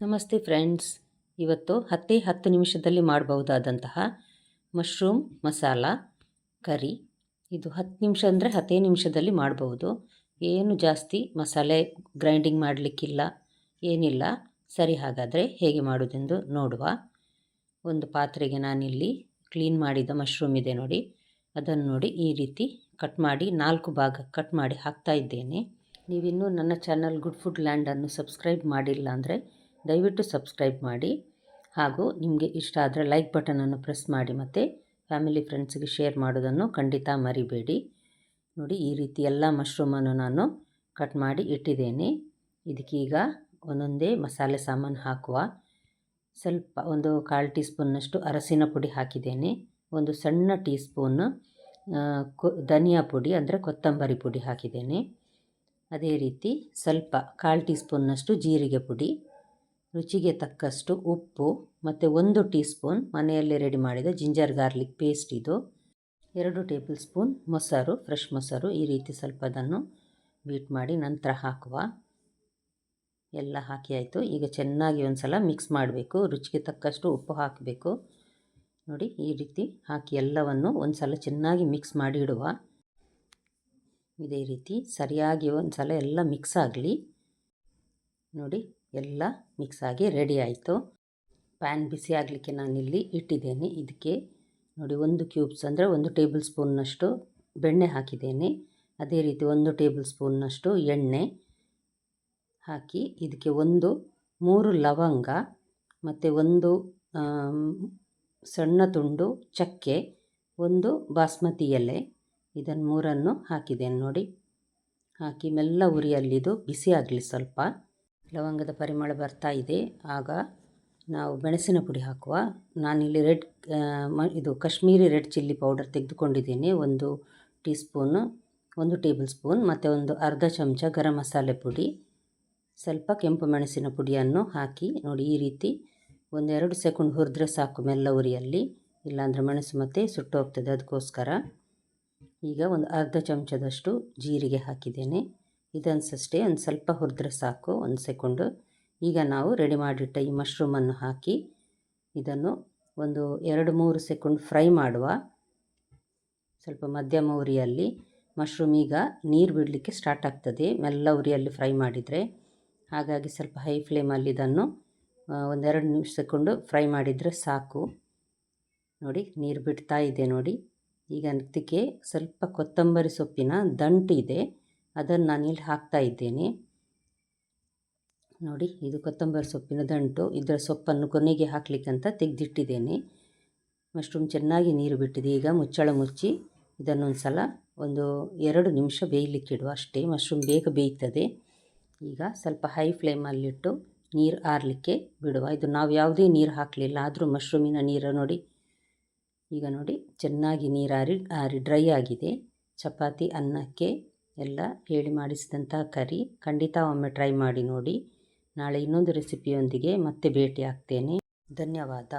ನಮಸ್ತೆ ಫ್ರೆಂಡ್ಸ್, ಇವತ್ತು 10 ನಿಮಿಷದಲ್ಲಿ ಮಾಡಬಹುದಾದಂತಹ ಮಶ್ರೂಮ್ ಮಸಾಲ ಕರಿ. ಇದು 10 ನಿಮಿಷ ಅಂದರೆ 10 ನಿಮಿಷದಲ್ಲಿ ಮಾಡಬಹುದು. ಏನು ಜಾಸ್ತಿ ಮಸಾಲೆ ಗ್ರೈಂಡಿಂಗ್ ಮಾಡಲಿಕ್ಕಿಲ್ಲ, ಏನಿಲ್ಲ. ಸರಿ, ಹಾಗಾದರೆ ಹೇಗೆ ಮಾಡೋದೆಂದು ನೋಡುವ. ಒಂದು ಪಾತ್ರೆಗೆ ನಾನಿಲ್ಲಿ ಕ್ಲೀನ್ ಮಾಡಿದ ಮಶ್ರೂಮ್ ಇದೆ ನೋಡಿ, ಅದನ್ನು ನೋಡಿ ಈ ರೀತಿ ಕಟ್ ಮಾಡಿ 4 ಭಾಗ ಕಟ್ ಮಾಡಿ ಹಾಕ್ತಾ ಇದ್ದೇನೆ. ನೀವಿನ್ನೂ ನನ್ನ ಚಾನಲ್ ಗುಡ್ ಫುಡ್ ಲ್ಯಾಂಡನ್ನು ಸಬ್ಸ್ಕ್ರೈಬ್ ಮಾಡಿಲ್ಲ ಅಂದರೆ ದಯವಿಟ್ಟು ಸಬ್ಸ್ಕ್ರೈಬ್ ಮಾಡಿ, ಹಾಗೂ ನಿಮಗೆ ಇಷ್ಟ ಆದರೆ ಲೈಕ್ ಬಟನನ್ನು ಪ್ರೆಸ್ ಮಾಡಿ ಮತ್ತು ಫ್ಯಾಮಿಲಿ ಫ್ರೆಂಡ್ಸ್ಗೆ ಶೇರ್ ಮಾಡೋದನ್ನು ಖಂಡಿತ ಮರಿಬೇಡಿ. ನೋಡಿ, ಈ ರೀತಿ ಎಲ್ಲ ಮಶ್ರೂಮನ್ನು ನಾನು ಕಟ್ ಮಾಡಿ ಇಟ್ಟಿದ್ದೇನೆ. ಇದಕ್ಕೀಗ ಒಂದೊಂದೇ ಮಸಾಲೆ ಸಾಮಾನು ಹಾಕುವ. ಸ್ವಲ್ಪ ಒಂದು 1/4 ಟೀ ಸ್ಪೂನ್ನಷ್ಟು ಅರಸಿನ ಪುಡಿ ಹಾಕಿದ್ದೇನೆ. ಒಂದು ಸಣ್ಣ ಟೀ ಸ್ಪೂನ್ ಧನಿಯಾ ಪುಡಿ ಅಂದರೆ ಕೊತ್ತಂಬರಿ ಪುಡಿ ಹಾಕಿದ್ದೇನೆ. ಅದೇ ರೀತಿ ಸ್ವಲ್ಪ 1/4 ಟೀ ಸ್ಪೂನ್ನಷ್ಟು ಜೀರಿಗೆ ಪುಡಿ, ರುಚಿಗೆ ತಕ್ಕಷ್ಟು ಉಪ್ಪು ಮತ್ತು 1 ಟೀ ಸ್ಪೂನ್ ಮನೆಯಲ್ಲೇ ರೆಡಿ ಮಾಡಿದ ಜಿಂಜರ್ ಗಾರ್ಲಿಕ್ ಪೇಸ್ಟ್. ಇದು 2 ಟೇಬಲ್ ಸ್ಪೂನ್ ಮೊಸರು, ಫ್ರೆಶ್ ಮೊಸರು. ಈ ರೀತಿ ಸ್ವಲ್ಪ ಅದನ್ನು ಬೀಟ್ ಮಾಡಿ ನಂತರ ಹಾಕುವ. ಎಲ್ಲ ಹಾಕಿ ಆಯಿತು. ಈಗ ಚೆನ್ನಾಗಿ ಒಂದು ಸಲ ಮಿಕ್ಸ್ ಮಾಡಬೇಕು. ರುಚಿಗೆ ತಕ್ಕಷ್ಟು ಉಪ್ಪು ಹಾಕಬೇಕು. ನೋಡಿ, ಈ ರೀತಿ ಹಾಕಿ ಎಲ್ಲವನ್ನು ಒಂದು ಸಲ ಚೆನ್ನಾಗಿ ಮಿಕ್ಸ್ ಮಾಡಿ ಇಡುವ. ಇದೇ ರೀತಿ ಸರಿಯಾಗಿ ಒಂದು ಸಲ ಎಲ್ಲ ಮಿಕ್ಸ್ ಆಗಲಿ. ನೋಡಿ, ಎಲ್ಲ ಮಿಕ್ಸ್ ಆಗಿ ರೆಡಿ ಆಯಿತು. ಪ್ಯಾನ್ ಬಿಸಿ ಆಗಲಿಕ್ಕೆ ನಾನಿಲ್ಲಿ ಇಟ್ಟಿದ್ದೇನೆ. ಇದಕ್ಕೆ ನೋಡಿ 1 ಕ್ಯೂಬ್ಸ್ ಅಂದರೆ 1 ಟೇಬಲ್ ಸ್ಪೂನ್ನಷ್ಟು ಬೆಣ್ಣೆ ಹಾಕಿದ್ದೇನೆ. ಅದೇ ರೀತಿ 1 ಟೇಬಲ್ ಸ್ಪೂನ್ನಷ್ಟು ಎಣ್ಣೆ ಹಾಕಿ ಇದಕ್ಕೆ 3 ಲವಂಗ ಮತ್ತು 1 ಸಣ್ಣ ತುಂಡು ಚಕ್ಕೆ, 1 ಬಾಸ್ಮತಿ ಎಲೆ, ಇದನ್ನು 3 ಹಾಕಿದ್ದೇನೆ. ನೋಡಿ, ಹಾಕಿ ಮೆಲ್ಲ ಉರಿಯಲ್ಲಿದು ಬಿಸಿ ಆಗಲಿ. ಸ್ವಲ್ಪ ಲವಂಗದ ಪರಿಮಳ ಬರ್ತಾ ಇದೆ. ಆಗ ನಾವು ಮೆಣಸಿನ ಪುಡಿ ಹಾಕುವ. ನಾನಿಲ್ಲಿ ಇದು ಕಾಶ್ಮೀರಿ ರೆಡ್ ಚಿಲ್ಲಿ ಪೌಡರ್ ತೆಗೆದುಕೊಂಡಿದ್ದೇನೆ. 1 ಟೀ ಸ್ಪೂನು, 1 ಟೇಬಲ್ ಸ್ಪೂನ್ ಮತ್ತು ಒಂದು ಅರ್ಧ ಚಮಚ ಗರಂ ಮಸಾಲೆ ಪುಡಿ, ಸ್ವಲ್ಪ ಕೆಂಪು ಮೆಣಸಿನ ಪುಡಿಯನ್ನು ಹಾಕಿ ನೋಡಿ ಈ ರೀತಿ 1-2 ಸೆಕೆಂಡ್ ಹುರಿದ್ರೆ ಸಾಕು ಮೆಲ್ಲ ಉರಿಯಲ್ಲಿ, ಇಲ್ಲಾಂದರೆ ಮೆಣಸು ಮತ್ತೆ ಸುಟ್ಟು ಹೋಗ್ತದೆ. ಅದಕ್ಕೋಸ್ಕರ ಈಗ ಒಂದು ಅರ್ಧ ಚಮಚದಷ್ಟು ಜೀರಿಗೆ ಹಾಕಿದ್ದೇನೆ. ಇದನ್ಸಷ್ಟೇ ಒಂದು ಸ್ವಲ್ಪ ಹುರಿದ್ರೆ ಸಾಕು, 1 ಸೆಕೆಂಡು. ಈಗ ನಾವು ರೆಡಿ ಮಾಡಿಟ್ಟ ಈ ಮಶ್ರೂಮನ್ನು ಹಾಕಿ ಇದನ್ನು ಒಂದು 2-3 ಸೆಕೆಂಡ್ ಫ್ರೈ ಮಾಡುವ. ಸ್ವಲ್ಪ ಮಧ್ಯಮ ಉರಿಯಲ್ಲಿ. ಮಶ್ರೂಮ್ ಈಗ ನೀರು ಬಿಡಲಿಕ್ಕೆ ಸ್ಟಾರ್ಟ್ ಆಗ್ತದೆ ಮೆಲ್ಲ ಉರಿಯಲ್ಲಿ ಫ್ರೈ ಮಾಡಿದರೆ. ಹಾಗಾಗಿ ಸ್ವಲ್ಪ ಹೈ ಫ್ಲೇಮಲ್ಲಿ ಇದನ್ನು 1-2 ಸೆಕೆಂಡು ಫ್ರೈ ಮಾಡಿದರೆ ಸಾಕು. ನೋಡಿ, ನೀರು ಬಿಡ್ತಾ ಇದೆ ನೋಡಿ. ಈಗ ಇದಕ್ಕೆ ಸ್ವಲ್ಪ ಕೊತ್ತಂಬರಿ ಸೊಪ್ಪಿನ ದಂಟು ಇದೆ, ಅದನ್ನು ನಾನಿಲ್ಲಿ ಹಾಕ್ತಾ ಇದ್ದೇನೆ. ನೋಡಿ, ಇದು ಕೊತ್ತಂಬರಿ ಸೊಪ್ಪಿನ ದಂಟು. ಇದರ ಸೊಪ್ಪನ್ನು ಕೊನೆಗೆ ಹಾಕಲಿಕ್ಕಂತ ತೆಗೆದಿಟ್ಟಿದ್ದೇನೆ. ಮಶ್ರೂಮ್ ಚೆನ್ನಾಗಿ ನೀರು ಬಿಟ್ಟಿದೆ. ಈಗ ಮುಚ್ಚಳ ಮುಚ್ಚಿ ಇದನ್ನೊಂದು ಸಲ 1-2 ನಿಮಿಷ ಬೇಯಲಿಕ್ಕಿಡುವ ಅಷ್ಟೇ. ಮಶ್ರೂಮ್ ಬೇಗ ಬೇಯ್ತದೆ. ಈಗ ಸ್ವಲ್ಪ ಹೈ ಫ್ಲೇಮಲ್ಲಿಟ್ಟು ನೀರು ಆರಲಿಕ್ಕೆ ಬಿಡುವ. ಇದು ನಾವು ಯಾವುದೇ ನೀರು ಹಾಕಲಿಲ್ಲ, ಆದರೂ ಮಶ್ರೂಮಿನ ನೀರು ನೋಡಿ. ಈಗ ನೋಡಿ, ಚೆನ್ನಾಗಿ ನೀರು ಆರಿ ಡ್ರೈ ಆಗಿದೆ. ಚಪಾತಿ, ಅನ್ನಕ್ಕೆ ಎಲ್ಲ ಹೇಳಿ ಮಾಡಿಸಿದಂಥ ಕರಿ. ಖಂಡಿತ ಒಮ್ಮೆ ಟ್ರೈ ಮಾಡಿ ನೋಡಿ. ನಾಳೆ ಇನ್ನೊಂದು ರೆಸಿಪಿಯೊಂದಿಗೆ ಮತ್ತೆ ಭೇಟಿ ಆಗ್ತೇನೆ. ಧನ್ಯವಾದ.